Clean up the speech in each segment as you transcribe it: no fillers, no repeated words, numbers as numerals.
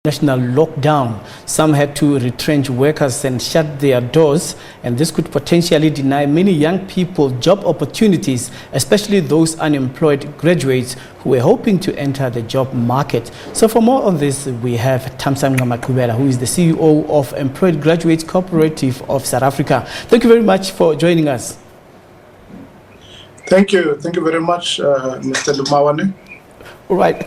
national lockdown. Some had to retrench workers and shut their doors, and this could potentially deny many young people job opportunities, especially those unemployed graduates who were hoping to enter the job market. So for more on this, we have Thamsanqa Maquhubela, who is the CEO of Employed Graduates Cooperative of South Africa. Thank you very much for joining us. Thank you. Thank you very much, Mr. Lumawane. All right.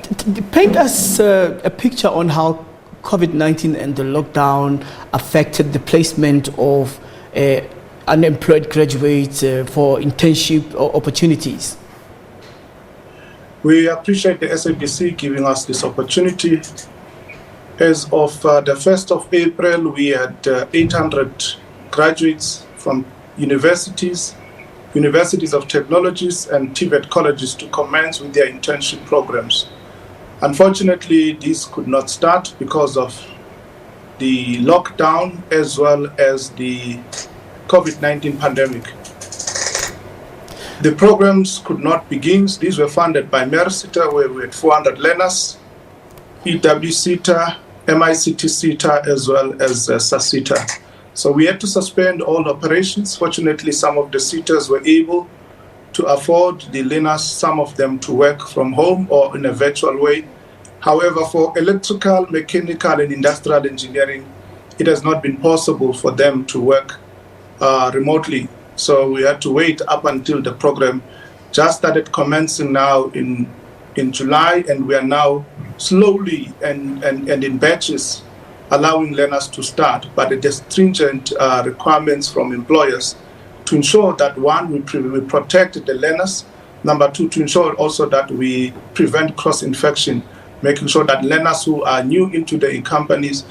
Paint us a picture on how COVID-19 and the lockdown affected the placement of unemployed graduates for internship opportunities. We appreciate the SABC giving us this opportunity. As of the 1st of April, we had 800 graduates from universities of technologies and TVET colleges to commence with their internship programs. Unfortunately, this could not start because of the lockdown as well as the COVID-19 pandemic. The programs could not begin. These were funded by MERSITA, where we had 400 learners, EWSITA, MICT-SITA, as well as SASITA. So we had to suspend all operations. Fortunately, some of the sitters were able to afford the learners, some of them to work from home or in a virtual way. However, for electrical, mechanical, and industrial engineering, it has not been possible for them to work remotely. So we had to wait up until the program just started commencing now in July, and we are now slowly and in batches allowing learners to start, but the stringent requirements from employers to ensure that, one, we protect the learners, number two, to ensure also that we prevent cross-infection, making sure that learners who are new into the companies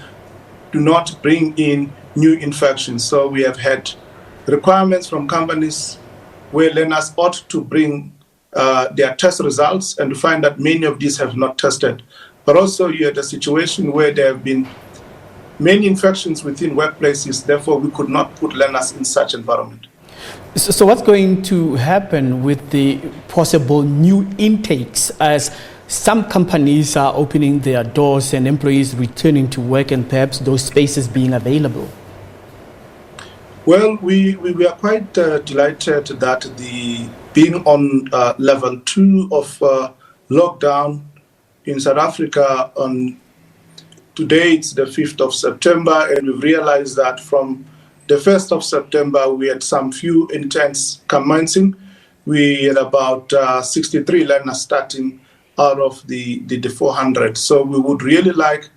do not bring in new infections. So we have had requirements from companies where learners ought to bring their test results, and to find that many of these have not tested. But also you had a situation where there have been many infections within workplaces, therefore we could not put learners in such environment. So what's going to happen with the possible new intakes as some companies are opening their doors and employees returning to work and perhaps those spaces being available? Well, we are quite delighted that the being on level 2 of lockdown in South Africa on today, it's the 5th of September, and we've realized that from the 1st of September, we had some few interns commencing. We had about 63 learners starting out of the 400. So we would really like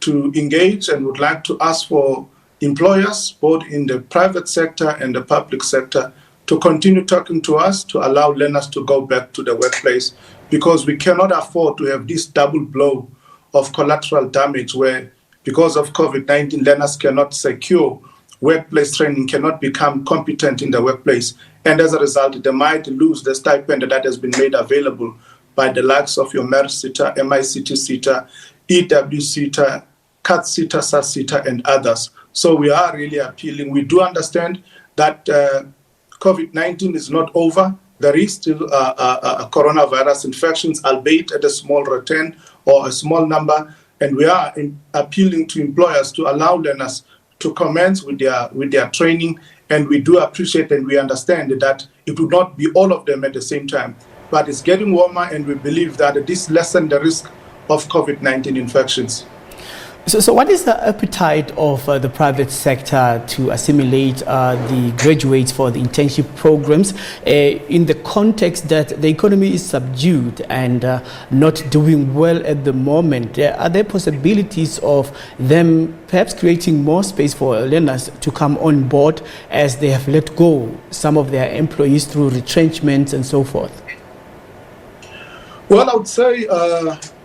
to engage and would like to ask for employers, both in the private sector and the public sector, to continue talking to us to allow learners to go back to the workplace, because we cannot afford to have this double blow of collateral damage where, because of COVID-19, learners cannot secure workplace training, cannot become competent in the workplace. And as a result, they might lose the stipend that has been made available by the likes of your MERSITA, MICT-SITA, EWSITA, CAT-SITA, SAS-SITA, and others. So we are really appealing. We do understand that COVID-19 is not over. There is still a coronavirus infections, albeit at a small return or a small number, and we are appealing to employers to allow learners to commence with their training. And we do appreciate and we understand that it would not be all of them at the same time, but it's getting warmer, and we believe that this lessens the risk of COVID-19 infections. So what is the appetite of the private sector to assimilate the graduates for the internship programs in the context that the economy is subdued and not doing well at the moment? Are there possibilities of them perhaps creating more space for learners to come on board as they have let go some of their employees through retrenchments and so forth? Well, I would say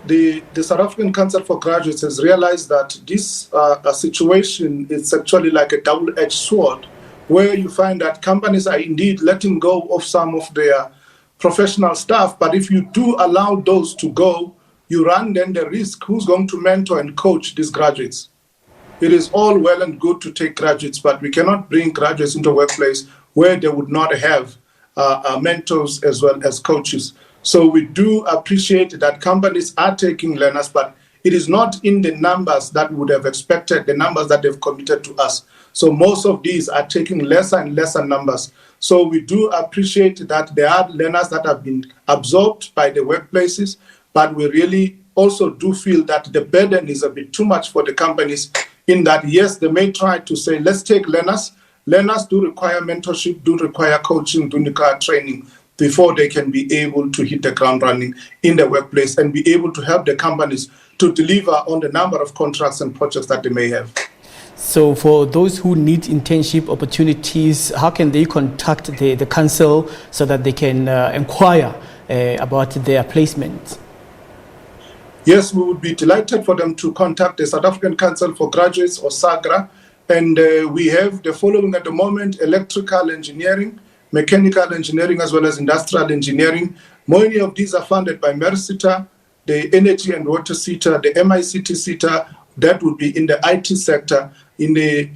the South African Council for Graduates has realized that this situation is actually like a double-edged sword, where you find that companies are indeed letting go of some of their professional staff, but if you do allow those to go, you run then the risk who's going to mentor and coach these graduates. It is all well and good to take graduates, but we cannot bring graduates into a workplace where they would not have mentors as well as coaches. So we do appreciate that companies are taking learners, but it is not in the numbers that we would have expected, the numbers that they've committed to us. So most of these are taking lesser and lesser numbers. So we do appreciate that there are learners that have been absorbed by the workplaces, but we really also do feel that the burden is a bit too much for the companies, in that, yes, they may try to say, let's take learners. Learners do require mentorship, do require coaching, do require training before they can be able to hit the ground running in the workplace and be able to help the companies to deliver on the number of contracts and projects that they may have. So for those who need internship opportunities, how can they contact the council so that they can inquire about their placement? Yes, we would be delighted for them to contact the South African Council for Graduates, or SAGRA, and we have the following at the moment: electrical engineering, mechanical engineering, as well as industrial engineering. Many of these are funded by MERSITA, the Energy and Water SETA, the MICT SETA, that would be in the IT sector. In the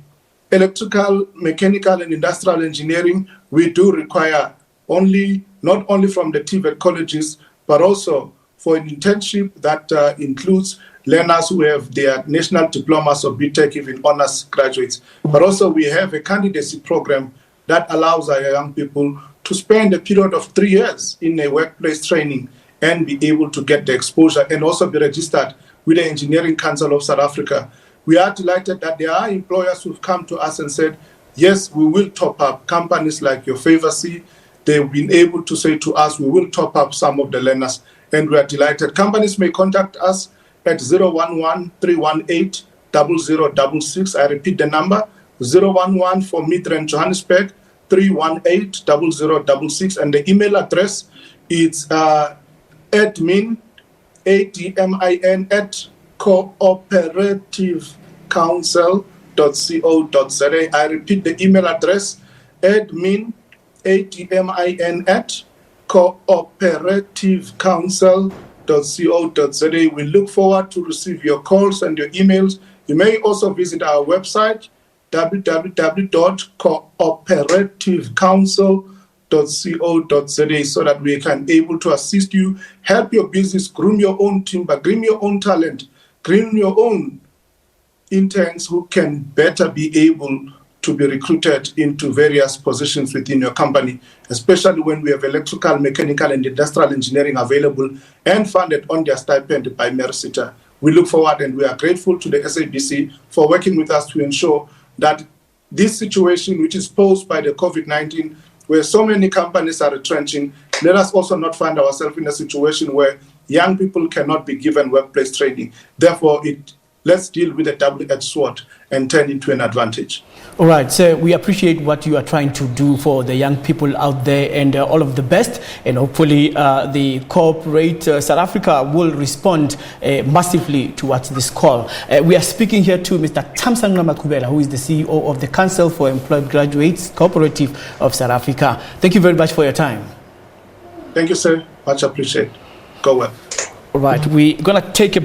electrical, mechanical, and industrial engineering, we do require not only from the TVET colleges, but also for an internship that includes learners who have their national diplomas or BTech, even honors graduates. But also we have a candidacy program that allows our young people to spend a period of 3 years in a workplace training and be able to get the exposure and also be registered with the Engineering Council of South Africa. We are delighted that there are employers who've come to us and said, yes, we will top up. Companies like your Favor C, they've been able to say to us, we will top up some of the learners, and we are delighted. Companies may contact us at 011-318-0066. I repeat the number, 011 for Midrand Johannesburg, 318-0066, and the email address is admin, ADMIN, at cooperativeCouncil.co.za. I repeat the email address, admin, ADMIN, at cooperativeCouncil.co.za. We look forward to receive your calls and your emails. You may also visit our website, www.cooperativecouncil.co.za, so that we can able to assist you, help your business, groom your own timber, groom your own talent, groom your own interns who can better be able to be recruited into various positions within your company, especially when we have electrical, mechanical, and industrial engineering available and funded on their stipend by MERSITA. We look forward and we are grateful to the SABC for working with us to ensure that this situation, which is posed by the COVID-19, where so many companies are retrenching, let us also not find ourselves in a situation where young people cannot be given workplace training. Therefore, let's deal with a double-edged sword and turn into an advantage. All right, so we appreciate what you are trying to do for the young people out there, and all of the best. And hopefully the corporate South Africa will respond massively towards this call. We are speaking here to Mr. Thamsanqa Maquhubela, who is the CEO of the Council for Employed Graduates, Cooperative of South Africa. Thank you very much for your time. Thank you, sir. Much appreciated. Go well. All right, we're going to take a